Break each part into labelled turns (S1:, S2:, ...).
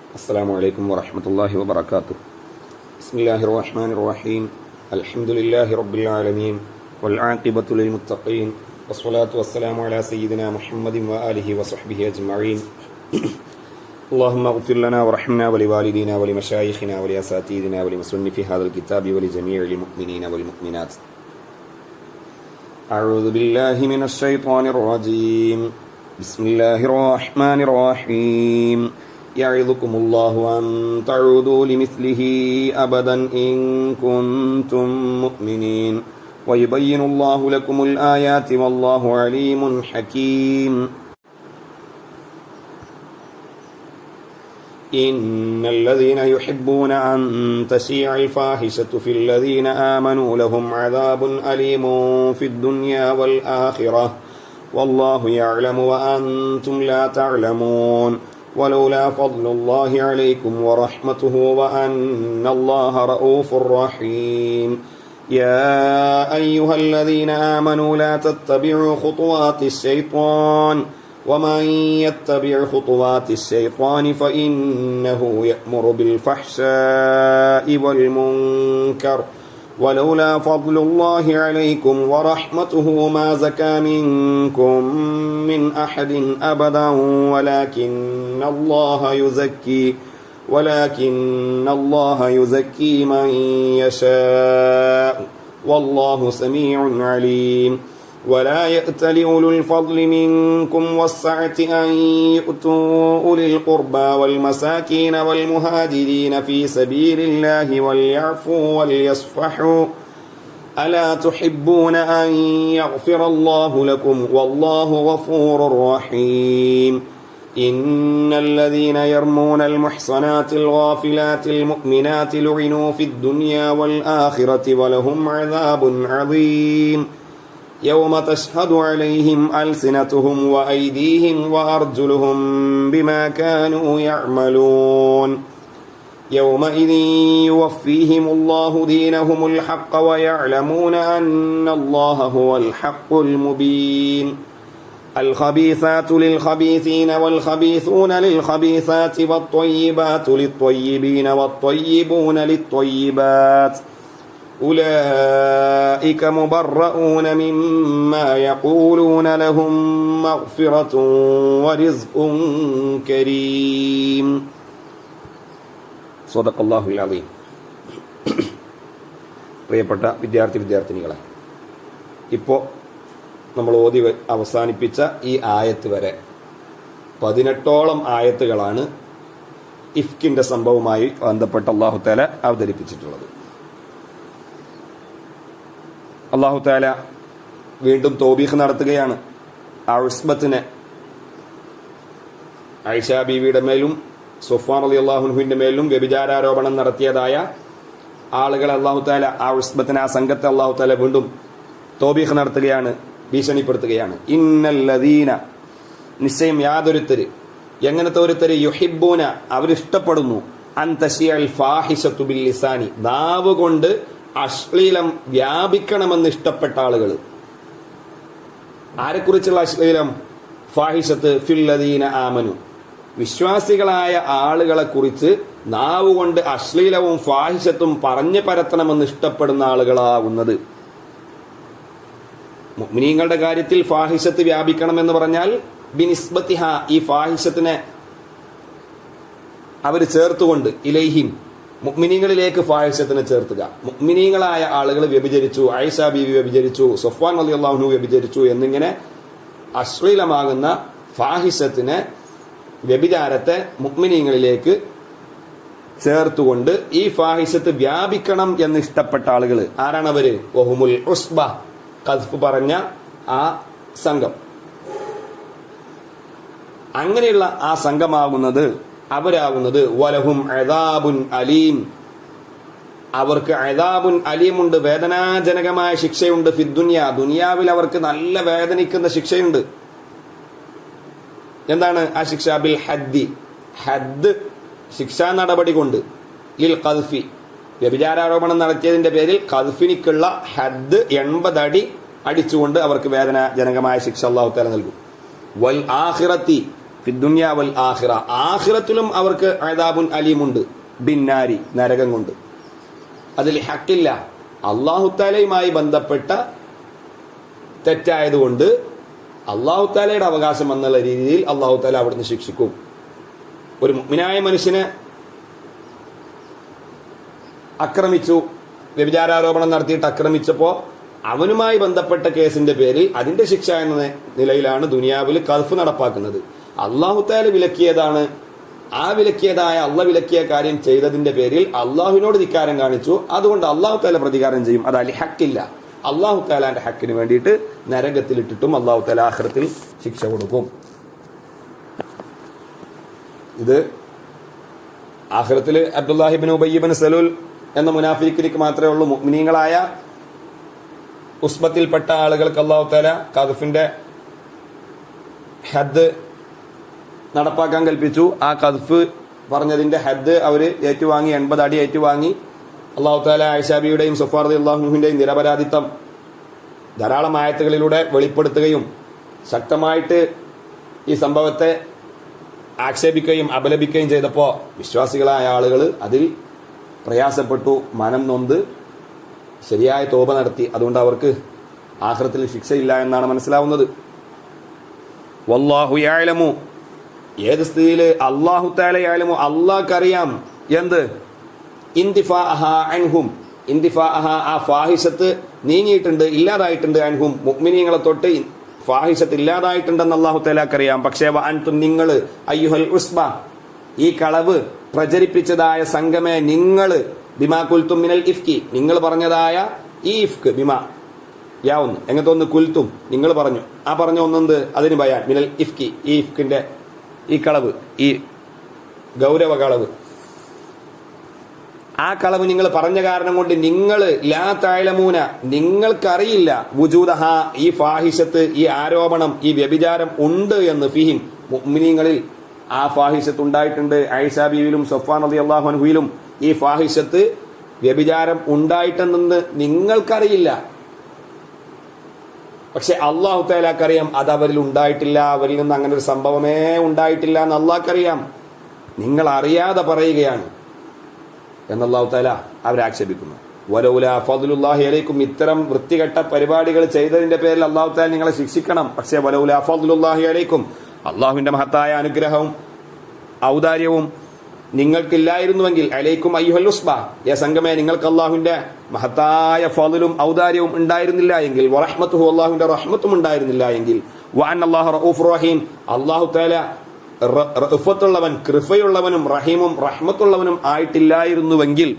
S1: السلام عليكم ورحمة الله وبركاته. بسم الله الرحمن الرحيم. الحمد لله رب العالمين والعاقبة للمتقين والصلاة والسلام على سيدنا محمد وآله وصحبه أجمعين. اللهم اغفر لنا ورحمنا ولوالدينا ولمشايخنا ولأساتذتنا ولمصنف هذا الكتاب ولجميع المؤمنين والمؤمنات. أعوذ بالله من الشيطان الرجيم. بسم الله الرحمن الرحيم. يعظكم الله أن تعودوا لمثله أبدا إن كنتم مؤمنين ويبين الله لكم الآيات والله عليم حكيم. إن الذين يحبون أن تشيع الفاحشة في الذين آمنوا لهم عذاب أليم في الدنيا والآخرة والله يعلم وأنتم لا تعلمون. ولولا فضل الله عليكم ورحمته وأن الله رؤوف رحيم. يا أيها الذين آمنوا لا تتبعوا خطوات الشيطان ومن يتبع خطوات الشيطان فإنه يأمر بالفحشاء والمنكر ولولا فضل الله عليكم ورحمته ما زكى منكم من أحد أبدا ولكن الله يزكي من يشاء والله سميع عليم. ولا يأتل أولو الفضل منكم والسعة أن يؤتوا أولي القربى والمساكين والمهاجرين في سبيل الله وليعفوا وليصفحوا ألا تحبون أن يغفر الله لكم والله غفور رحيم. إن الذين يرمون المحصنات الغافلات المؤمنات لعنوا في الدنيا والآخرة ولهم عذاب عظيم. يوم تشهد عليهم ألسنتهم وأيديهم وأرجلهم بما كانوا يعملون. يومئذ يوفيهم الله دينهم الحق ويعلمون أن الله هو الحق المبين. الخبيثات للخبيثين والخبيثون للخبيثات والطيبات للطيبين والطيبون للطيبات أولئك مبرؤون مما يقولون لهم مغفرة ورزق كريم. صدق الله العظيم. പ്രിയപ്പെട്ട വിദ്യാർത്ഥിനികളെ, ഇപ്പോൾ നമ്മൾ ഓതി അവസാനിപ്പിച്ച ഈ ആയത്ത് വരെ 18ഓളം ആയത്തുകളാണ് ഇഫ്കിന്റെ സംഭവവുമായി ബന്ധപ്പെട്ട് അല്ലാഹു തആല അവതരിപ്പിച്ചിട്ടുള്ളത്. അല്ലാഹു തആല വീണ്ടും തൗബീഖ് നടത്തുകയാണ്. ആ ഉസ്ബത്തിനെ ആയിഷ ബീവിയുടെ മേലും സഫ്വാൻ റളിയല്ലാഹു അൻഹുവിന്റെ മേലും വ്യഭിചാരോപണം നടത്തിയതായ ആളുകളെ അല്ലാഹു തആല, ആ ഉസ്ബത്തിനെ, ആ സംഘത്തെ അല്ലാഹു തആല വീണ്ടും തൗബീഖ് നടത്തുകയാണ്, ഭീഷണിപ്പെടുത്തുകയാണ്. ഇന്നല്ലദീന, നിശ്ചയം യാതൊരുത്തര്, എങ്ങനത്തെ ഒരുത്തര്, യുഹിബ്ബൂന, അവരിഷ്ടപ്പെടുന്നു, അൻ തശിയൽ ഫാഹിഷത്തു ബിൽ ലിസാനി, നാവ് കൊണ്ട് അശ്ലീലം വ്യാപിക്കണമെന്ന് ഇഷ്ടപ്പെട്ട ആളുകൾ. ആരെക്കുറിച്ചുള്ള അശ്ലീലം? ഫാഹിഷത്ത് ഫില്ലദീന ആമനു, വിശ്വാസികളായ ആളുകളെ കുറിച്ച് നാവുകൊണ്ട് അശ്ലീലവും ഫാഹിഷത്തും പറഞ്ഞു പരത്തണമെന്ന് ഇഷ്ടപ്പെടുന്ന ആളുകളാകുന്നത്. മുഅ്മിനീങ്ങളുടെ കാര്യത്തിൽ ഫാഹിഷത്ത് വ്യാപിക്കണമെന്ന് പറഞ്ഞാൽ ബിനിസ്ബത്തിഹ, ഈ ഫാഹിഷത്തിനെ അവർ ചേർത്തുകൊണ്ട്, ഇലൈഹിം, മുഅ്മിനീങ്ങളിലേക്ക് ഫാഹിഷത്തിനെ ചേർത്തുക. മുഅ്മിനീങ്ങളായ ആളുകൾ വ്യഭിചരിച്ചു, ആയിഷ ബീവി വ്യഭിചരിച്ചു, സഫ്വാൻ റളിയല്ലാഹു അൻഹു വ്യഭിചരിച്ചു എന്നിങ്ങനെ അശ്ലീലമാകുന്ന ഫാഹിഷത്തിനെ, വ്യഭിചാരത്തെ മുഅ്മിനീങ്ങളിലേക്ക് ചേർത്തുകൊണ്ട് ഈ ഫാഹിഷത്ത് വ്യാപിക്കണം എന്ന് ഇഷ്ടപ്പെട്ട ആളുകൾ ആരാണവര്? വഹുമുൽ ഉസ്ബ, ഖദ്ഫ് പറഞ്ഞ ആ സംഘം. അങ്ങനെയുള്ള ആ സംഘമാകുന്നത്, അവരാകുന്നത് വലഹും അദാബുൻ അലീം, അവർക്ക് അദാബുൻ അലീമുണ്ട്, വേദനാജനകമായ ശിക്ഷയുണ്ട്. ഫിദ്ദുനിയ, ദുനിയാവിൽ അവർക്ക് നല്ല വേദനിക്കുന്ന ശിക്ഷയുണ്ട്. എന്താണ് ആ ശിക്ഷ? ബിൽ ഹദ്ദി, ഹദ്ദ് ശിക്ഷാ നടപടി കൊണ്ട്, ലിൽ ഖദ്ഫി, വ്യഭിചാരോപണം നടത്തിയതിന്റെ പേരിൽ ഖദ്ഫിനിക്കുള്ള ഹദ്ദ് 80 അടി അടിച്ചുകൊണ്ട് അവർക്ക് വേദനാജനകമായ ശിക്ഷ അല്ലാഹു തആല നൽകും. വൽ ആഖിറത്തി, ഫിദ്ദുനിയ വൽ ആഖിറ, ആഖിറത്തിലും അവർക്ക് അദാബുൻ അലീമുണ്ട്, ബിന്നാരി, നരകം കൊണ്ട്. അതിൽ ഹക്കില്ല, അല്ലാഹു തആലയുമായി ബന്ധപ്പെട്ട തെറ്റായതുകൊണ്ട് അല്ലാഹു തആലയുടെ അവകാശം എന്നുള്ള രീതിയിൽ അല്ലാഹു തആല അവിടുന്ന് ശിക്ഷിക്കും. ഒരു മുഅ്മിനായ മനുഷ്യനെ ആക്രമിച്ചു, വ്യഭിചാരാരോപണം നടത്തിയിട്ട് ആക്രമിച്ചപ്പോൾ അവനുമായി ബന്ധപ്പെട്ട കേസിന്റെ പേരിൽ അതിന്റെ ശിക്ഷ എന്ന നിലയിലാണ് ദുനിയാവിൽ ഖദ്ഫ് നടപ്പാക്കുന്നത്. അല്ലാഹു തആല വിലക്കിയതാണ്, ആ വിലക്കിയതായ അള്ളാഹ് വിലക്കിയ കാര്യം ചെയ്തതിന്റെ പേരിൽ അള്ളാഹുവിനോട് ധിക്കാരം കാണിച്ചു, അതുകൊണ്ട് അല്ലാഹു തആല പ്രതികാരം ചെയ്യും. അത് അലി ഹക്കില്ല. അല്ലാഹു തആലാന്റെ ഹക്കിന് വേണ്ടിയിട്ട് നരകത്തിലിട്ടിട്ടും അല്ലാഹു തആല ആഖിറത്തിൽ ശിക്ഷ കൊടുക്കും. ഇത് ആഖിറത്തിൽ അബ്ദുല്ലാഹി ഇബ്നു ഉബയ്യ് ഇബ്നു സലൂൽ എന്ന മുനാഫിക്കിലേക്ക് മാത്രമേ ഉള്ളൂ. മുഅ്മിനീങ്ങളായ ഉസ്ബത്തിൽപ്പെട്ട ആളുകൾക്ക് അല്ലാഹു തആല ഖദ്ഫിന്റെ ഹദ് നടപ്പാക്കാൻ കൽപ്പിച്ചു. ആ ഖദ്ഫ് പറഞ്ഞതിന്റെ ഹദ് അവർ ഏറ്റുവാങ്ങി, 80 അടി ഏറ്റുവാങ്ങി. അല്ലാഹു തആല ആയിഷ ബിയുടെയും സഫ്വാൻ റളിയല്ലാഹു അൻഹുവിന്റെയും നിരപരാധിത്വം ധാരാളം ആയത്തുകളിലൂടെ വെളിപ്പെടുത്തുകയും ശക്തമായിട്ട് ഈ സംഭവത്തെ ആക്ഷേപിക്കുകയും അപലപിക്കുകയും ചെയ്തപ്പോൾ വിശ്വാസികളായ ആളുകൾ അതിൽ പ്രയാസപ്പെട്ടു, മനം നൊന്ത് ശരിയായ തോപ നടത്തി. അതുകൊണ്ട് അവർക്ക് ആഖിറത്തിൽ ശിക്ഷയില്ല എന്നാണ് മനസ്സിലാവുന്നത്. വല്ലാഹു യഅലമു, ഏത് സ്ഥിതിയിൽ അല്ലാഹു തആല യഅലമു, അല്ലാഹ്ക്കറിയാം എന്ത്, ഇന്തിഫാഅഹ അൻഹും, ഇന്തിഫാഅഹ ആ ഫാഹിഷത്ത് നീങ്ങിയിട്ടുണ്ട്, ഇല്ലാതായിട്ടുണ്ട്, അൻഹും മുഅ്മിനീങ്ങളെ തൊട്ട് ഫാഹിഷത്ത് ഇല്ലാതായിട്ടുണ്ടെന്ന് അല്ലാഹു തആലക്കറിയാം. പക്ഷേ വഅൻതും നിങ്ങൾ, അയ്യുഹൽ ഉസ്ബ ഈ കളവ് പ്രചരിപ്പിച്ചതായ സംഘമേ നിങ്ങൾ, ബിമാ കുൽത്തും മിനൽ ഇഫ്കി നിങ്ങൾ പറഞ്ഞതായ ഈ ഇഫ്ക്, ബിമാ യാവുന്നു എങ്ങനത്തെ ഒന്ന്, കുൽത്തും നിങ്ങൾ പറഞ്ഞു, ആ പറഞ്ഞ ഒന്നെന്ത് അതിന് ബയാൻ, മിനൽ ഇഫ്കി ഈ ഇഫ്കിന്റെ ഈ കളവ്, ഈ ഗൗരവ കളവ്, ആ കളവ് നിങ്ങൾ പറഞ്ഞ കാരണം കൊണ്ട് നിങ്ങൾ ലാ തഅലമൂന നിങ്ങൾക്കറിയില്ല, വുജൂദഹ ഈ ഫാഹിഷത്ത്, ഈ ആരോപണം, ഈ വ്യഭിചാരം ഉണ്ട് എന്ന്, ഫിഹിം മുഅ്മിനീങ്ങളിൽ ആ ഫാഹിഷത്ത് ഉണ്ടായിട്ടുണ്ട്. ആയിഷ ബീവിയിലും സഫ്വാൻ റളിയല്ലാഹു അൻഹുവിലും ഈ ഫാഹിഷത്ത് വ്യഭിചാരം ഉണ്ടായിട്ടെന്ന് നിങ്ങൾക്കറിയില്ല. പക്ഷെ അല്ലാഹു തആലക്കറിയാം അത് അവരിൽ ഉണ്ടായിട്ടില്ല, അവരിൽ നിന്ന് അങ്ങനെ ഒരു സംഭവമേ ഉണ്ടായിട്ടില്ല എന്ന് അല്ലാഹ്ക്കറിയാം. നിങ്ങൾ അറിയാതെ പറയുകയാണ് എന്ന് അല്ലാഹു തആല അവരെ ആക്ഷേപിക്കുന്നു. വലൗലാ ഫദ്ലുല്ലാഹി അലൈക്കും, ഇത്തരം വൃത്തികെട്ട പരിപാടികൾ ചെയ്തതിന്റെ പേരിൽ അല്ലാഹു തആല നിങ്ങളെ ശിക്ഷിക്കണം. പക്ഷേ വലൗലാ ഫദ്ലുല്ലാഹി അലൈക്കും, അള്ളാഹുവിന്റെ മഹത്തായ അനുഗ്രഹവും ഔദാര്യവും നിങ്ങൾക്കില്ലായിരുന്നുവെങ്കിൽ, അലൈക്കും അയ്യുഹൽ ഉസ്ബ യ സംഘമേ നിങ്ങൾക്ക് അള്ളാഹുവിന്റെ മഹത്തായ ഫദ്ലും ഔദാര്യവും ഉണ്ടായിരുന്നില്ല എങ്കിൽ, വറഹ്മത്തുഹു അള്ളാഹുവിന്റെ റഹ്മത്തും ഉണ്ടായിരുന്നില്ല എങ്കിൽ, വഅൻ അല്ലാഹു റഊഫുർ റഹീം അല്ലാഹു തആല റഅഫത്തുള്ളവൻ കൃപയുള്ളവനും റഹീമും റഹ്മത്തുള്ളവനും ആയിട്ടില്ലായിരുന്നുവെങ്കിൽ,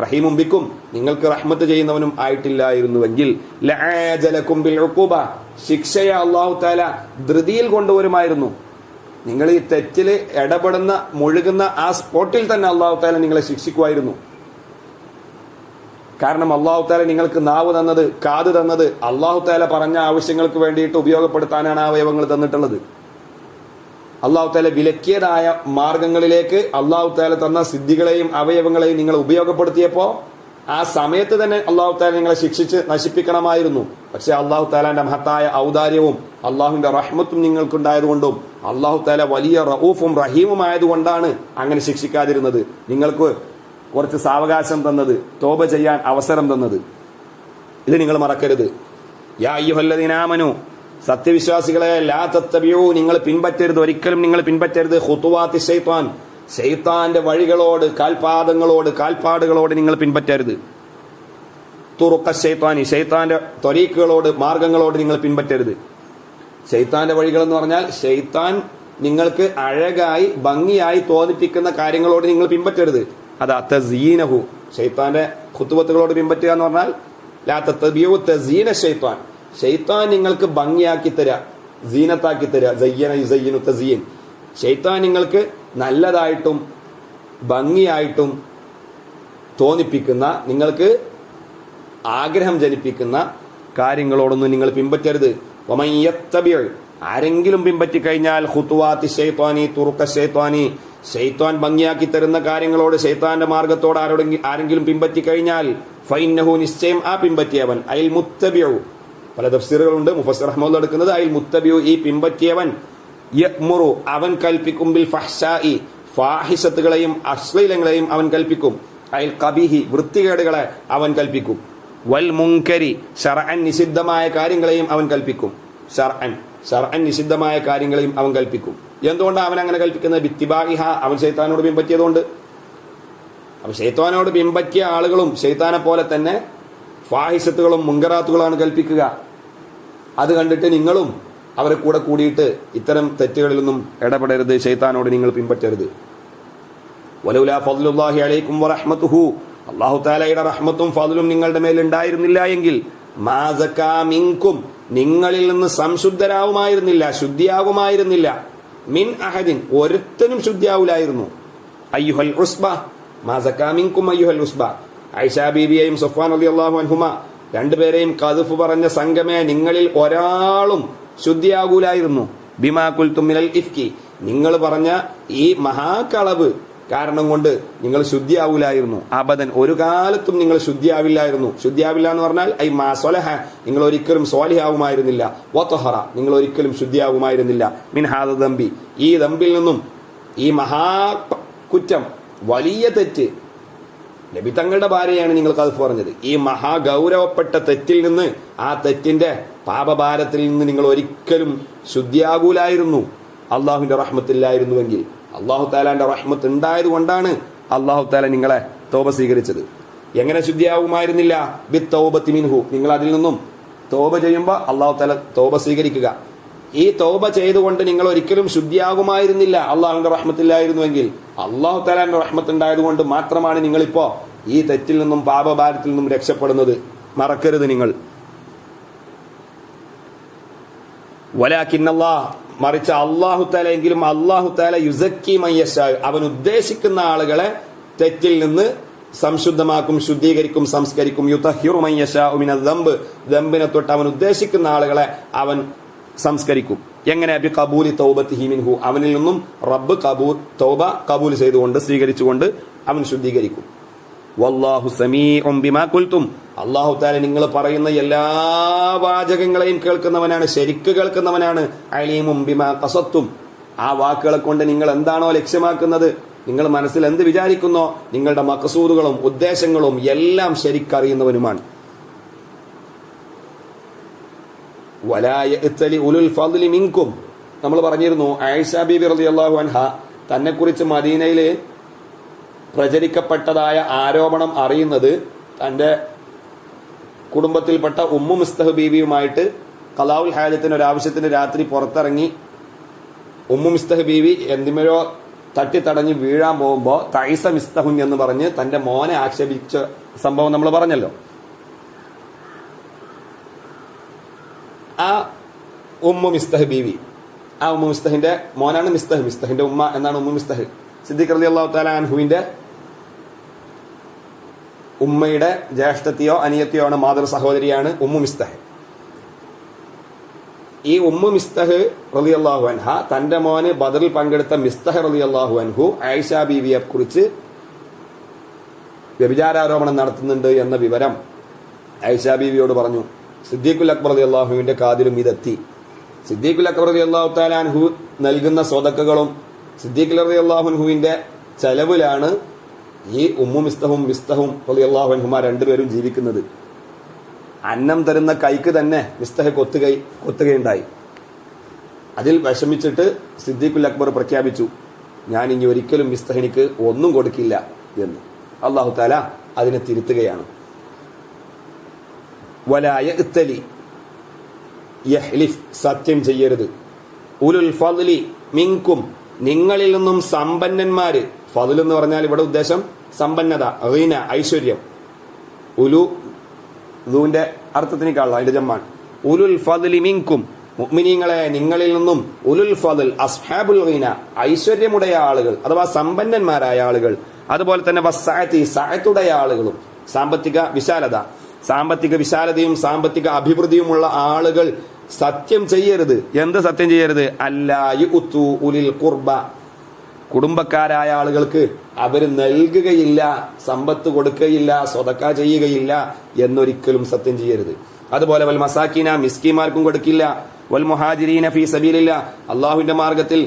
S1: റഹീമും ബിക്കും നിങ്ങൾക്ക് റഹ്മത്ത് ചെയ്യുന്നവനും ആയിട്ടില്ലായിരുന്നുവെങ്കിൽ, ലഅജലകും ബിൽ ഉഖൂബ ശിക്ഷയെ അല്ലാഹു തആല ധൃതിയിൽ കൊണ്ടുവരുമായിരുന്നു. നിങ്ങൾ ഈ തെറ്റിൽ ഇടപെടുന്ന മുഴുകുന്ന ആ സ്പോട്ടിൽ തന്നെ അല്ലാഹു തആല നിങ്ങളെ ശിക്ഷിക്കുമായിരുന്നു. കാരണം അല്ലാഹു തആല നിങ്ങൾക്ക് നാവ് തന്നത്, കാത് തന്നത് അല്ലാഹു തആല പറഞ്ഞ ആവശ്യങ്ങൾക്ക് വേണ്ടിയിട്ട് ഉപയോഗപ്പെടുത്താനാണ് ആ അവയവങ്ങൾ തന്നിട്ടുള്ളത്. അല്ലാഹു തആല വിലക്കിയതായ മാർഗങ്ങളിലേക്ക് അല്ലാഹു തആല തന്ന സിദ്ധികളെയും അവയവങ്ങളെയും നിങ്ങൾ ഉപയോഗപ്പെടുത്തിയപ്പോൾ ആ സമയത്ത് തന്നെ അല്ലാഹു തആല നിങ്ങളെ ശിക്ഷിച്ച് നശിപ്പിക്കണമായിരുന്നു. പക്ഷെ അല്ലാഹു തആലാന്റെ മഹത്തായ ഔദാര്യവും അല്ലാഹുവിന്റെ റഹ്മത്തും നിങ്ങൾക്കുണ്ടായതുകൊണ്ടും അല്ലാഹു തആല വലിയ റഊഫും റഹീമും ആയതുകൊണ്ടാണ് അങ്ങനെ ശിക്ഷിക്കാതിരുന്നത്, നിങ്ങൾക്ക് കുറച്ച് സാവകാശം തന്നത്, തോബ ചെയ്യാൻ അവസരം തന്നത്. ഇത് നിങ്ങൾ മറക്കരുത്. യാ അയ്യുഹല്ലദീന ആമനു സത്യവിശ്വാസികളെ, ലാ തത്തബിഉ നിങ്ങൾ പിൻപറ്റരുത്, ഒരിക്കലും നിങ്ങൾ പിൻപറ്റരുത്, ഖുതുവാത്തി ശൈത്താൻ ശൈത്താന്റെ വഴികളോട്, കാൽപ്പാടുകളോട് നിങ്ങൾ പിൻപറ്റരുത്. തുറുഖ ശൈത്താനി ശൈത്താന്റെ ത്വരീഖുകളോട്, മാർഗങ്ങളോട് നിങ്ങൾ പിൻപറ്റരുത്. ശൈത്താന്റെ വഴികൾ എന്ന് പറഞ്ഞാൽ ശൈത്താൻ നിങ്ങൾക്ക് അഴകായി ഭംഗിയായി തോന്നിപ്പിക്കുന്ന കാര്യങ്ങളോട് നിങ്ങൾ പിൻപറ്റരുത്. അത് തസീനഹു ശൈത്താന്റെ ഖുതുവത്തുകളോട് പിൻപറ്റുക എന്ന് പറഞ്ഞാൽ ലാ തത്തബിഉ തസീന ശൈത്താൻ ശൈത്താൻ നിങ്ങൾക്ക് ഭംഗിയാക്കി തരാ, സീനത്താക്കി തരാ, സയ്യന യുസയ്യിനു തസീൻ ശൈത്താൻ നിങ്ങൾക്ക് നല്ലതായിട്ടും ഭംഗിയായിട്ടും തോന്നിപ്പിക്കുന്ന, നിങ്ങൾക്ക് ആഗ്രഹം ജനിപ്പിക്കുന്ന കാര്യങ്ങളോടൊന്നും നിങ്ങൾ പിൻപറ്റരുത്. വമൻ യത്തബിഉ ആരെങ്കിലും പിൻപറ്റിക്കഴിഞ്ഞാൽ ഖുതുവാത്തി ശൈത്താനി തുറുഖ ശൈത്താനി ശൈത്താൻ ഭംഗിയാക്കി തരുന്ന കാര്യങ്ങളോട്, ശൈത്താന്റെ മാർഗത്തോട് ആരെങ്കിലും പിൻപറ്റിക്കഴിഞ്ഞാൽ ഫഇന്നഹു നിശ്ചയം ആ പിൻപറ്റിയവൻ, അയൽ മുത്തബിഉ പല തഫ്സീറുകളുണ്ട്, മുഫസ്സിർ റഹ്മത്തുള്ളാഹി എടുക്കുന്നത് അയൽ മുത്തബിഉ ഈ പിൻപറ്റിയവൻ, യഅ്മുറു അവൻ കൽപ്പിക്കും ബിൽ ഫഹ്ശാഇ ഫാഹിശത്തുകളെയും അശ്ലീലങ്ങളെയും അവൻ കൽപ്പിക്കും, അൽ ഖബീഹി വൃത്തികേടുകളെ അവൻ കൽപ്പിക്കും, വൽ മുൻകരി ശർഅൻ നിഷിദ്ധമായ കാര്യങ്ങളെയും അവൻ കൽപ്പിക്കും, ശർഅൻ നിഷിദ്ധമായ കാര്യങ്ങളെയും അവൻ കൽപ്പിക്കും. എന്തുകൊണ്ടാണ് അവൻ അങ്ങനെ കൽപ്പിക്കുന്നത്? ബിത്തിബാഇഹ അവൻ ശൈത്താനോട് പിൻപറ്റിയതുകൊണ്ട്. അപ്പൊ ശൈത്താനോട് പിൻപറ്റിയ ആളുകളും ശൈത്താനെ പോലെ തന്നെ ഫാഹിശത്തുകളും മുൻകറാത്തുകളാണ് കൽപ്പിക്കുക. അത് കണ്ടിട്ട് നിങ്ങളും അവരെ കൂടെ കൂടിയിട്ട് ഇത്തരം തെറ്റുകളിലൊന്നും ഇടപെടരുത്, ശൈത്താനോട് നിങ്ങൾ പിൻപറ്റരുത്. വലൗലാ ഫദ്ലുല്ലാഹി അലൈക്കും വറഹ്മത്തുഹു അല്ലാഹു തആലയുടെ റഹ്മത്തും ഫദ്ലും നിങ്ങളുടെ മേൽ ഉണ്ടായിരുന്നില്ല എങ്കിൽ മാ സകാ മിൻകും നിങ്ങളിൽ നിന്ന് സംശുദ്ധരാവുമായിരുന്നില്ല, ശുദ്ധിയാകുമായിരുന്നില്ല, മിൻ അഹദിൻ ഒരുത്തനും ശുദ്ധിയാവില്ലായിരുന്നു. അയ്യുഹൽ ഉസ്ബ മാ സകാ മിൻകും അയ്യുഹൽ ഉസ്ബ ആയിഷ ബീബിയെയും സഫ്വാൻ റളിയല്ലാഹു അൻഹുമ രണ്ടുപേരെയും ഖദ്ഫ് പറഞ്ഞ സംഘമേ നിങ്ങളിൽ ഒരാളും ശുദ്ധിയാകൂലായിരുന്നു. ബിമാ ഖുൽതും മിനൽ ഇഫ്കി നിങ്ങൾ പറഞ്ഞ ഈ മഹാകളവ് കാരണം കൊണ്ട് നിങ്ങൾ ശുദ്ധിയാവൂലായിരുന്നു. അബദൻ ഒരു കാലത്തും നിങ്ങൾ ശുദ്ധിയാവില്ലായിരുന്നു. ശുദ്ധിയാവില്ല എന്ന് പറഞ്ഞാൽ ഐ മാ സ്വലഹ നിങ്ങൾ ഒരിക്കലും സ്വാലിഹാവുമായിരുന്നില്ല, വതഹറ നിങ്ങൾ ഒരിക്കലും ശുദ്ധിയാവുമായിരുന്നില്ല, മിൻ ഹാദ ദംബി ഈ ദംബിൽ നിന്നും, ഈ മഹാ കുറ്റം വലിയ തെറ്റ്, നബി തങ്ങളുടെ ഭാര്യയാണ് നിങ്ങൾ ഖദ്ഫ് പറഞ്ഞത്, ഈ മഹാഗൗരവപ്പെട്ട തെറ്റിൽ നിന്ന്, ആ തെറ്റിന്റെ പാപഭാരത്തിൽ നിന്ന് നിങ്ങൾ ഒരിക്കലും ശുദ്ധിയാകൂലായിരുന്നു അള്ളാഹുവിന്റെ റഹ്മത്തില്ലായിരുന്നുവെങ്കിൽ. അള്ളാഹു താലാന്റെ റഹ്മത്ത് ഉണ്ടായത് കൊണ്ടാണ് അള്ളാഹു താല നിങ്ങളെ തൗബ സ്വീകരിച്ചത്. എങ്ങനെ ശുദ്ധിയാവുമായിരുന്നില്ല? ബിത്തൗബത്തി മിൻഹു നിങ്ങൾ അതിൽ നിന്നും തൗബ ചെയ്യുമ്പോൾ അള്ളാഹു താല തൗബ സ്വീകരിക്കുക. ഈ തൗബ ചെയ്തുകൊണ്ട് നിങ്ങൾ ഒരിക്കലും ശുദ്ധിയാകുമായിരുന്നില്ല അള്ളാഹുവിന്റെ റഹ്മത്തില്ലായിരുന്നുവെങ്കിൽ. അള്ളാഹു താലാന്റെ റഹ്മത്ത് ഉണ്ടായത് കൊണ്ട് മാത്രമാണ് നിങ്ങളിപ്പോ ഈ തെറ്റിൽ നിന്നും പാപഭാരത്തിൽ നിന്നും രക്ഷപ്പെടുന്നത്. മറക്കരുത് നിങ്ങൾ. വലാകിന്നല്ലാഹ് മറിച്ച് അള്ളാഹു താല എങ്കിലും അള്ളാഹു താല യുസക്കി മയ്യശാ അവൻ ഉദ്ദേശിക്കുന്ന ആളുകളെ തെറ്റിൽ നിന്ന് സംശുദ്ധമാക്കും, ശുദ്ധീകരിക്കും, സംസ്കരിക്കും. യുതഹിറു മയ്യശാ മിനൽ ദംബ് ദംബിനെ തൊട്ട് അവൻ ഉദ്ദേശിക്കുന്ന ആളുകളെ അവൻ സംസ്കരിക്കും. എങ്ങനെ? ബി ഖബൂലി തൗബത്തിഹി മിൻഹു അവനിൽ നിന്നും റബ്ബ് തൗബ കബൂൽ ചെയ്തുകൊണ്ട് സ്വീകരിച്ചുകൊണ്ട് അവൻ ശുദ്ധീകരിക്കും. വല്ലാഹു സമീഉൻ ബിമാ ഖുൽതും അല്ലാഹു തആല നിങ്ങൾ പറയുന്ന എല്ലാ വാചകങ്ങളെയും കേൾക്കുന്നവനാണ്, ശരിക്ക് കേൾക്കുന്നവനാണ്. അലീമും ബിമാ ഖസത്തും ആ വാക്കുകളെ കൊണ്ട് നിങ്ങൾ എന്താണോ ലക്ഷ്യമാക്കുന്നത്, നിങ്ങൾ മനസ്സിൽ എന്ത് വിചാരിക്കുന്നോ, നിങ്ങളുടെ മഖ്സൂദുകളും ഉദ്ദേശങ്ങളും എല്ലാം ശരിക്കറിയുന്നവനുമാണ്. വലാ യഅ്തലി ഉലുൽ ഫദ്ലി മിൻകും നമ്മൾ പറഞ്ഞിരുന്നു. ആയിഷ ബീബി റളിയല്ലാഹു അൻഹ തന്നെക്കുറിച്ച് മദീനയിൽ പ്രചരിക്കപ്പെട്ടതായ ആരോപണം അറിയുന്നത് തന്റെ കുടുംബത്തിൽപ്പെട്ട ഉമ്മു മിസ്തഹ് ബീവിയുമായിട്ട് ഖലാഉൽ ഹാജത്തിന് ഒരാവശ്യത്തിന് രാത്രി പുറത്തിറങ്ങി ഉമ്മു മിസ്തഹ് ബീവി എന്തിമേലോ തട്ടിത്തടഞ്ഞ് വീഴാൻ പോകുമ്പോൾ തൈസ മിസ്തഹുൻ എന്ന് പറഞ്ഞ് തന്റെ മോനെ ആക്ഷേപിച്ച സംഭവം നമ്മൾ പറഞ്ഞല്ലോ. ആ ഉമ്മു മിസ്തഹ് ബീവി, ആ ഉമ്മു മിസ്തഹിന്റെ മോനാണ് മിസ്തഹ്, മിസ്തഹിന്റെ ഉമ്മ എന്നാണ് ഉമ്മു മിസ്തഹ്. സിദ്ദീഖ് റളിയല്ലാഹു തആല അൻഹുവിന്റെ ഉമ്മയുടെ ജ്യേഷ്ഠത്തിയോ അനിയത്തിയോ ആണ്, മാതൃ സഹോദരിയാണ് ഉമ്മു മിസ്തഹ്. ഈ ഉമ്മു മിസ്തഹ് റളിയല്ലാഹു അൻഹ തന്റെ മോന് ബദറിൽ പങ്കെടുത്ത മിസ്തഹ് റളിയല്ലാഹു അൻഹു ആയിഷ ബീവിയെ കുറിച്ച് വ്യഭിചാരാരോപണം നടത്തുന്നുണ്ട് എന്ന വിവരം ആയിഷ ബീവിയോട് പറഞ്ഞു. സിദ്ദീഖുൽ അക്ബർ റളിയല്ലാഹുവിന്റെ കാതിലും ഇതെത്തി. സിദ്ദീഖുൽ അക്ബർ റളിയല്ലാഹു തആല അൻഹു നൽകുന്ന സ്വതക്കകളും സിദ്ദീഖ് റളിയല്ലാഹു അൻഹുവിന്റെ ചെലവിലാണ് ഈ ഉമ്മു മിസ്തഹും റളിയല്ലാഹു അൻഹുമാ രണ്ടുപേരും ജീവിക്കുന്നത്. അന്നം തരുന്ന കൈക്ക് തന്നെ മിസ്തഹ് കൊത്തുകയുണ്ടായി. അതിൽ വിഷമിച്ചിട്ട് സിദ്ദീഖുൽ അക്ബർ പ്രഖ്യാപിച്ചു, ഞാൻ ഇനി ഒരിക്കലും മിസ്തഹിനിക്ക് ഒന്നും കൊടുക്കില്ല എന്ന്. അല്ലാഹു തആല അതിനെ തിരുത്തുകയാണ്. വലാ യഅ്തലി യഹ്ലിഫ് സത്യം ചെയ്യരുത്. ഉലുൽ ഫദ്ലി മിൻകും നിങ്ങളിൽ നിന്നും സമ്പന്നന്മാര്, ഫദ്ൽ എന്ന് പറഞ്ഞാൽ ഇവിടെ ഉദ്ദേശം സമ്പന്നത, ഗിന ഐശ്വര്യം. ഉലു ൂന്റെ അർത്ഥത്തിനേക്കാളോ അതിന്റെ ജമ്മാണ്. ഉലുൽ ഫദ്ലി മിൻകും മുഅ്മിനീങ്ങളെ നിങ്ങളിൽ നിന്നും, ഉലുൽ ഫദ്ൽ അസ്ഹാബുൽ ഗിന ഐശ്വര്യമുடைய ആളുകൾ അഥവാ സമ്പന്നന്മാരായ ആളുകൾ, അതുപോലെ തന്നെ വസ്സഅതി സഅത്തുடைய ആളുകളും, സാമ്പത്തിക വിശാലതയും സാമ്പത്തിക അഭിവൃദ്ധിയുമുള്ള ആളുകൾ സത്യം ചെയ്യരുത്. എന്ത് സത്യം ചെയ്യരുത്? അല്ലാ യുഅ്തു ഉലിൽ ഖുർബ കുടുംബക്കാരായ ആളുകൾക്ക് അവർ നൽകുകയില്ല, സമ്പത്ത് കൊടുക്കുകയില്ല, സ്വതക്ക ചെയ്യുകയില്ല എന്നൊരിക്കലും സത്യം ചെയ്യരുത്. അതുപോലെ വൽ മസാക്കീന മിസ്കീന്മാർക്കും കൊടുക്കില്ല, വൽ മുഹാജിരീന ഫീ സബീലില്ലാഹ്, അള്ളാഹുവിന്റെ മാർഗത്തിൽ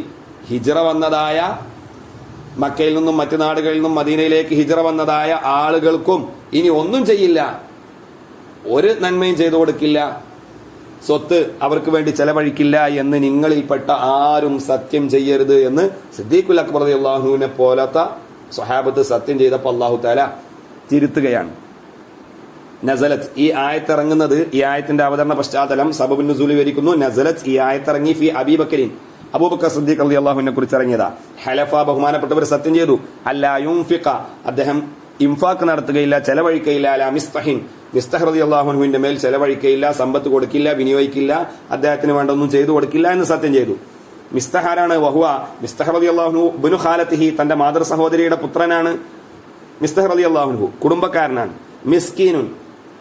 S1: ഹിജ്റ വന്നതായ, മക്കയിൽ നിന്നും മറ്റു നാടുകളിൽ നിന്നും മദീനയിലേക്ക് ഹിജ്റ വന്നതായ ആളുകൾക്കും ഇനി ഒന്നും ചെയ്യില്ല, ഒരു നന്മയും ചെയ്തു കൊടുക്കില്ല, സ്വത്ത് അവർക്ക് വേണ്ടി ചെലവഴിക്കില്ല എന്ന് നിങ്ങളിൽപ്പെട്ട ആരും സത്യം ചെയ്യരുത് എന്ന് സിദ്ദീഖുൽ അക്ബർ റളിയല്ലാഹു അൻഹുവിനെ പോലത്തെ സ്വഹാബത്ത് സത്യം ചെയ്തപ്പോൾ അല്ലാഹു തആല തിരുത്തുകയാണ്. നസലത്ത്, ഈ ആയത്തിറങ്ങുന്നത്, ഈ ആയത്തിന്റെ അവതരണ പശ്ചാത്തലം സബബുൻ നുസൂൽ വിവരിക്കുന്നു. നസലത്ത്, ഈ ആയത്തിറങ്ങി ഫി അബീ ബക്കറിൻ, അബൂബക്കർ സിദ്ദീഖ് റളിയല്ലാഹുവിനെ കുറിച്ച് ഇറങ്ങിയതാ. ഹലഫ, ബഹുമാനപ്പെട്ടവർ സത്യം ചെയ്തു, അല്ലാ യുൻഫിഖ, അദ്ദേഹം ഇൻഫാക്ക് നടത്തുകയില്ല, ചെലവഴിക്കയില്ല, അലാ മിസ്തഹിൻ, മിസ്തഹ് റളിയല്ലാഹു അൻഹുവിന്റെ മേൽ ചെലവഴിക്കയില്ല, സമ്പത്ത് കൊടുക്കില്ല, വിനിയോഗിക്കില്ല, അദ്ദേഹത്തിന് വേണ്ടൊന്നും ചെയ്തു കൊടുക്കില്ല എന്ന് സത്യം ചെയ്തു. മിസ്തഹ് ആരാണ്? വഹുവ മിസ്തഹ് റളിയല്ലാഹു അൻഹു ഇബ്നു ഖാലത്തിഹി, തന്റെ മാതൃ സഹോദരിയുടെ പുത്രനാണ്. മിസ്തഹ് റളിയല്ലാഹു അൻഹു കുടുംബക്കാരനാണ്. മിസ്കീനുൻ,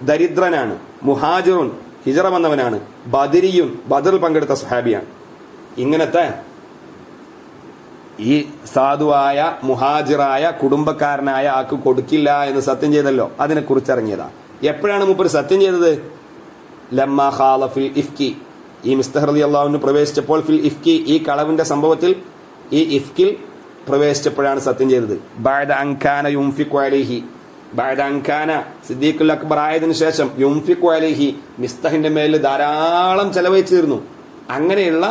S1: ദരിദ്രനാണ്. മുഹാജിറുൻ, ഹിജ്റ വന്നവനാണ്. ബദരിയുൻ, ബദറിൽ പങ്കെടുത്ത സ്വഹാബിയാണ്. ഇങ്ങനത്തെ ഈ സാധുവായ മുഹാജിറായ കുടുംബക്കാരനായ ആൾക്ക് കൊടുക്കില്ല എന്ന് സത്യം ചെയ്തല്ലോ, അതിനെ കുറിച്ച് ഇറങ്ങിയതാ. എപ്പോഴാണ് മൂപ്പർ സത്യം ചെയ്തത്? ലമ്മാ ഖാല ഫിൽ ഇഫ്കി, ഈ മിസ്തഹ് റളിയല്ലാഹു അൻഹു പ്രവേശിച്ചപ്പോൾ, ഫിൽ ഇഫ്കി, ഈ കളവിന്റെ സംഭവത്തിൽ, ഈ ഇഫ്കിൽ പ്രവേശിച്ചപ്പോഴാണ് സത്യം ചെയ്തത്. ബഅദ അൻകാന യുൻഫിഖു അലൈഹി, ബഅദ അൻകാന, സിദ്ദീഖുൽ അക്ബർ ആയതിനു ശേഷം, യുൻഫിഖു അലൈഹി, മിസ്തഹിന്റെ മേൽ ധാരാളം ചെലവഴിച്ചിരുന്നു. അങ്ങനെയുള്ള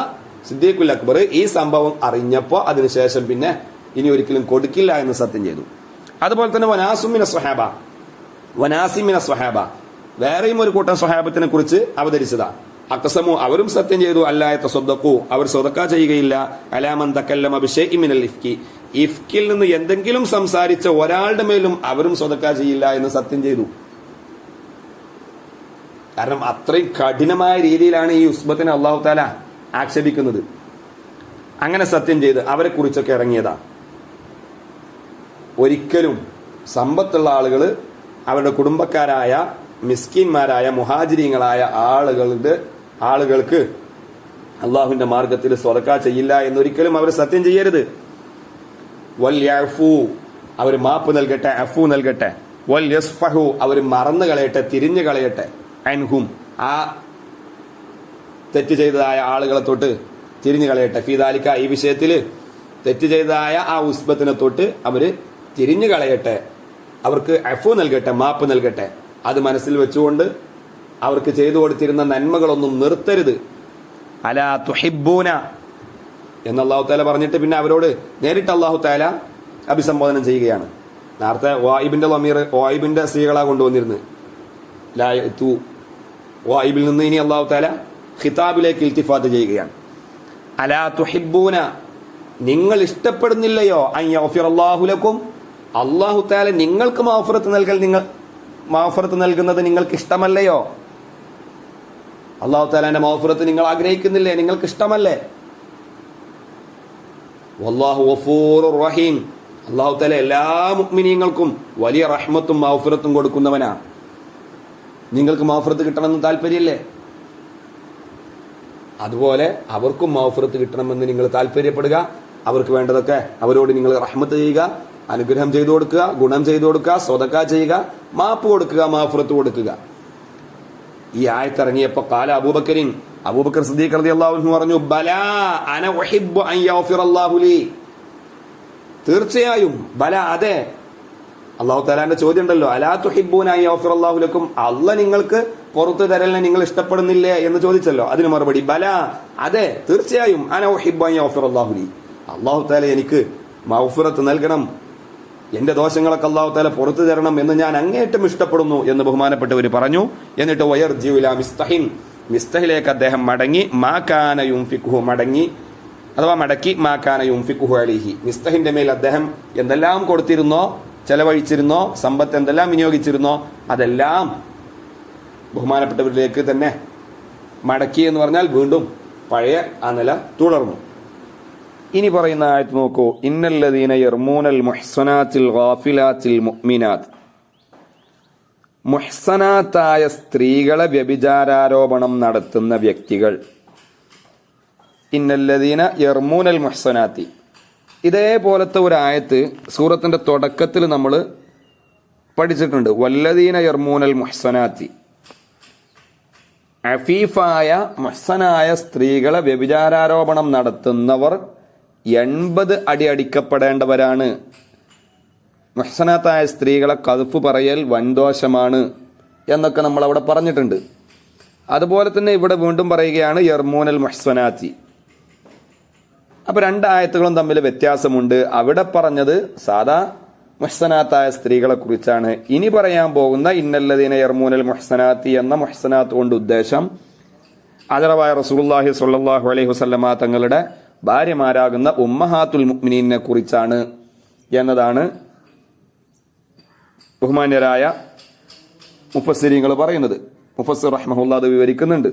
S1: സിദ്ദീഖുൽ അക്ബർ ഈ സംഭവം അറിഞ്ഞപ്പോ അതിനുശേഷം പിന്നെ ഇനി ഒരിക്കലും കൊടുക്കില്ല എന്ന് സത്യം ചെയ്തു. അതുപോലെ തന്നെ വനാസുമിന സ്വഹാബ, വനാസിമിന സ്വഹാബ, വേറെയും ഒരു കൂട്ടം സ്വഹാബത്തിനെ കുറിച്ച് അവതരിച്ചതാ. അഖ്സമു, അവരും സത്യം ചെയ്തു, അല്ലാ യതസദ്ദഖു, അവർ സ്വതക്ക ചെയ്യുകയില്ല, അലാ മൻ തകല്ലമ ബിശൈഇൻ മിനൽ ഇഫ്കി, ഇഫ്കിൽ നിന്ന് എന്തെങ്കിലും സംസാരിച്ച ഒരാളുടെ മേലും അവരും സ്വതക്ക ചെയ്യില്ല എന്ന് സത്യം ചെയ്തു. കാരണം അത്രയും കഠിനമായ രീതിയിലാണ് ഈ ഉസ്ബത്തിനെ അല്ലാഹു തആല ആക്ഷേപിക്കുന്നത്. അങ്ങനെ സത്യം ചെയ്ത് അവരെ കുറിച്ചൊക്കെ ഇറങ്ങിയതാ. ഒരിക്കലും സമ്പത്തുള്ള ആളുകൾ അവരുടെ കുടുംബക്കാരായ മിസ്കിന്മാരായ മുഹാജിരീങ്ങളായ ആളുകൾക്ക് അള്ളാഹുവിന്റെ മാർഗത്തിൽ സ്വതക്ക ചെയ്യില്ല എന്നൊരിക്കലും അവർ സത്യം ചെയ്യരുത്. വൽ യഅഫു, അവർ മാപ്പ് നൽകട്ടെ, അഫു നൽകട്ടെ. വൽ യസ്ഫഹു, അവർ മറന്നു കളയട്ടെ, തിരിഞ്ഞു കളയട്ടെ. അൻഹും, ആ തെറ്റ് ചെയ്തതായ ആളുകളെ തൊട്ട് തിരിഞ്ഞു കളയട്ടെ. ഫീദാലിക്ക, ഈ വിഷയത്തിൽ തെറ്റ് ചെയ്തതായ ആ ഉസ്ബത്തിനെ തൊട്ട് അവര് തിരിഞ്ഞു കളയട്ടെ, അവർക്ക് അഫു നൽകട്ടെ, മാപ്പ് നൽകട്ടെ. അത് മനസ്സിൽ വെച്ചുകൊണ്ട് അവർക്ക് ചെയ്തു കൊടുത്തിരുന്ന നന്മകളൊന്നും നിർത്തരുത്. അലാ തുഹിബ്ബൂന എന്ന് അല്ലാഹു തആല പറഞ്ഞിട്ട് പിന്നെ അവരോട് നേരിട്ട് അല്ലാഹു തആല അഭിസംബോധന ചെയ്യുകയാണ്. നേരത്തെ വായിബിന്റെ ലമീർ വായിബിന്റെ സ്ത്രീകളാ കൊണ്ടുവന്നിരുന്നത്. ലാ യതു, വായിബിൽ നിന്ന് ഇനി അല്ലാഹു തആല ഖിതാബിലേക്ക് ഇൽത്തിഫാത്ത് ചെയ്യുകയാണ്. അലാ തുഹിബ്ബൂന, നിങ്ങൾ ഇഷ്ടപ്പെടുന്നില്ലയോ, അൻ യഗ്ഫിറല്ലാഹു ലക്കും, അല്ലാഹു തആല നിങ്ങൾക്ക് മഗ്ഫിറത്ത് നൽകുന്നത് നിങ്ങൾക്ക് ഇഷ്ടമല്ലയോ? അല്ലാഹു തആലയുടെ മഗ്ഫിറത്ത് നിങ്ങൾ ആഗ്രഹിക്കുന്നില്ലേ? നിങ്ങൾക്ക് ഇഷ്ടമല്ലേ? വല്ലാഹു ഗഫൂറുർ റഹീം, അല്ലാഹു തആല എല്ലാ മുഅ്മിനീങ്ങൾക്കും വലിയ റഹ്മത്തും മഗ്ഫിറത്തും കൊടുക്കുന്നവനാണ്. നിങ്ങൾക്ക് മഗ്ഫിറത്ത് കിട്ടണമെന്ന് താല്പര്യമില്ലേ? അതുപോലെ അവർക്കും മഗ്ഫിറത്ത് കിട്ടണമെന്ന് നിങ്ങൾ താല്പര്യപ്പെടുക. അവർക്ക് വേണ്ടതൊക്കെ അവരോട് നിങ്ങൾ റഹ്മത്ത് ചെയ്യുക, അനുഗ്രഹം ചെയ്തു കൊടുക്കുക, ഗുണം ചെയ്തു കൊടുക്കുക, സ്വതക്ക ചെയ്യുക, മാപ്പ് കൊടുക്കുക, മഗ്ഫിറത്ത് കൊടുക്കുക. ഈ ആയത്തിറങ്ങിയപ്പോൾ ഖാല അബൂബക്കറിൻ, അബൂബക്കർ സിദ്ദീഖ് റളിയല്ലാഹു അൻഹു പറഞ്ഞു, ബലാ അന ഉഹിബ്ബു അൻ യഗ്ഫിറല്ലാഹു ലി, തീർച്ചയായും, ബല, അതെ. അല്ലാഹു തആലാന്റെ ചോദ്യം ഉണ്ടല്ലോ, അലാ തുഹിബ്ബൂന അൻ യഗ്ഫിറല്ലാഹു ലക്കും, അല്ലാഹ് നിങ്ങൾക്ക് പുറത്തു തരലിനെ നിങ്ങൾ ഇഷ്ടപ്പെടുന്നില്ലേ എന്ന് ചോദിച്ചല്ലോ. അതിന് മറുപടി ബല, അതെ, തീർച്ചയായും, അന ഉഹിബ്ബു അൻ യഗ്ഫിറല്ലാഹു ലി, അല്ലാഹു തആല എനിക്ക് മഗ്ഫിറത്ത് നൽകണം, എന്റെ ദോഷങ്ങളൊക്കെ അല്ലാഹു തആല പുറത്തു തരണം എന്ന് ഞാൻ അങ്ങേയറ്റം ഇഷ്ടപ്പെടുന്നു എന്ന് ബഹുമാനപ്പെട്ടവർ പറഞ്ഞു. എന്നിട്ട് വയർജിഉ ഇലാ മിസ്തഹിൻ, മിസ്തഹിലേക്ക് അദ്ദേഹം മടങ്ങി, മാ കാന യുൻഫിഖുഹു, മടക്കി മാ കാന യുൻഫിഖുഹു അലൈഹി, മിസ്തഹിന്റെ മേൽ അദ്ദേഹം എന്തെല്ലാം കൊടുത്തിരുന്നോ, ചെലവഴിച്ചിരുന്നോ, സമ്പത്ത് എന്തെല്ലാം വിനിയോഗിച്ചിരുന്നോ, അതെല്ലാം ബഹുമാനപ്പെട്ടവരിലേക്ക് തന്നെ മടക്കി എന്ന് പറഞ്ഞാൽ വീണ്ടും പഴയ ആ നില തുടർന്നു. ഇനി പറയുന്ന ആയത്ത് നോക്കൂ, ഇന്നല്ലദീന യർമൂനൽ മുഹ്സനാത്തിൽ ഗാഫിലാത്തിൽ മുഅ്മിനാത്ത്, മുഹ്സനാത്തായ സ്ത്രീകളെ വ്യഭിചാരാരോപണം നടത്തുന്ന വ്യക്തികൾ. ഇന്നല്ലദീന യർമൂനൽ മുഹ്സനാത്തി, ഇതേപോലത്തെ ഒരു ആയത്ത് സൂറത്തിന്റെ തുടക്കത്തിൽ നമ്മൾ പഠിച്ചിട്ടുണ്ട്. വല്ലദീന യർമൂനൽ മുഹ്സനാത്തി, അഫീഫായ മുഹ്സനായ സ്ത്രീകളെ വ്യഭിചാരാരോപണം നടത്തുന്നവർ 80 അടി അടിക്കപ്പെടേണ്ടവരാണ്. മുഹ്സനാത്തായ സ്ത്രീകളെ കദ്ഫ് പറയൽ വൻദോഷമാണ് എന്നൊക്കെ നമ്മൾ അവിടെ പറഞ്ഞിട്ടുണ്ട്. അതുപോലെ തന്നെ ഇവിടെ വീണ്ടും പറയുകയാണ് യർമൂനൽ മുഹ്സനാത്തി. അപ്പോൾ 2 ആയത്തുകളും തമ്മിൽ വ്യത്യാസമുണ്ട്. അവിടെ പറഞ്ഞത് സാദാ മുഹ്സനാത്തായ സ്ത്രീകളെ കുറിച്ചാണ്. ഇനി പറയാൻ പോകുന്ന ഇന്നല്ലദീന യർമൂനൽ മുഹ്സനാത്തി എന്ന മുഹ്സനാത്ത് കൊണ്ട് ഉദ്ദേശം ആദരവായ റസൂലുള്ളാഹി സ്വല്ലല്ലാഹു അലൈഹി വസല്ലമ തങ്ങളുടെ ഭാര്യമാരാകുന്ന ഉമ്മഹാത്തുൽ മുഅ്മിനീനെ കുറിച്ചാണ് എന്നതാണ് ബഹുമാന്യരായ മുഫസ്സിരീങ്ങൾ പറയുന്നത്. മുഫസ്സിർ റഹ്മഹുല്ലാ അത് വിവരിക്കുന്നുണ്ട്.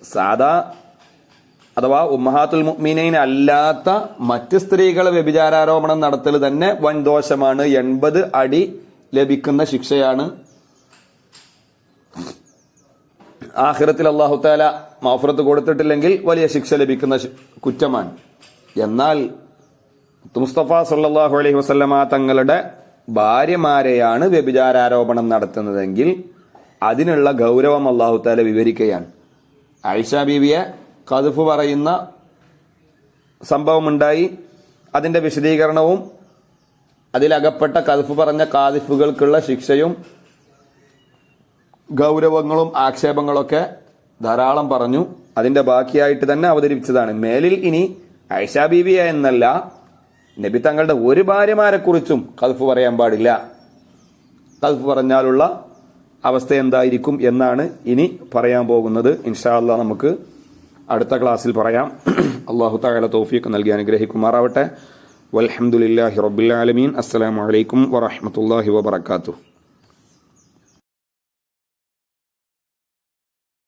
S1: സാദാ അഥവാ ഉമ്മഹാത്തുൽ മുഅ്മിനീൻ അല്ലാത്ത മറ്റ് സ്ത്രീകളെ വ്യഭിചാരാരോപണം നടത്തൽ തന്നെ വൻദോഷമാണ്. 80 അടി ലഭിക്കുന്ന ശിക്ഷയാണ്. ആഖിറത്തിൽ അല്ലാഹു തആല മഗ്ഫിറത്ത് കൊടുത്തിട്ടില്ലെങ്കിൽ വലിയ ശിക്ഷ ലഭിക്കുന്ന കുറ്റമാണ്. എന്നാൽ മുസ്തഫ സല്ലല്ലാഹു അലൈഹി വസല്ലമ തങ്ങളുടെ ഭാര്യമാരെയാണ് വ്യഭിചാരാരോപണം നടത്തുന്നതെങ്കിൽ അതിനുള്ള ഗൗരവം അല്ലാഹു തആല വിവരിക്കുകയാണ്. ആയിഷ ബീവിയെ ഖദ്ഫ് പറയുന്ന സംഭവമുണ്ടായി. അതിന്റെ വിശദീകരണവും അതിലകപ്പെട്ട ഖദ്ഫ് പറഞ്ഞ ഖാദിഫുകൾക്കുള്ള ശിക്ഷയും ഗൗരവങ്ങളും ആക്ഷേപങ്ങളൊക്കെ ധാരാളം പറഞ്ഞു. അതിന്റെ ബാക്കിയായിട്ട് തന്നെ അവതരിപ്പിച്ചതാണ്. മേലിൽ ഇനി ആയിഷ ബീവിയെ എന്നല്ല, നബി തങ്ങളുടെ ഒരു ഭാര്യമാരെ കുറിച്ചും ഖദ്ഫ് പറയാൻ പാടില്ല. ഖദ്ഫ് പറഞ്ഞാലുള്ള അവസ്ഥ എന്തായിരിക്കും എന്നാണ് ഇനി പറയാൻ പോകുന്നത്. ഇൻഷാ അല്ലാഹ് നമുക്ക് അടുത്ത ക്ലാസ്സിൽ പറയാം. അല്ലാഹു തആല തൗഫീഖ് നൽകി അനുഗ്രഹിക്കുമാറാവട്ടെ. വൽഹംദുലില്ലാഹി റബ്ബിൽ ആലമീൻ. അസ്സലാമു അലൈക്കും വറഹ്മത്തുള്ളാഹി വബറകാതുഹു.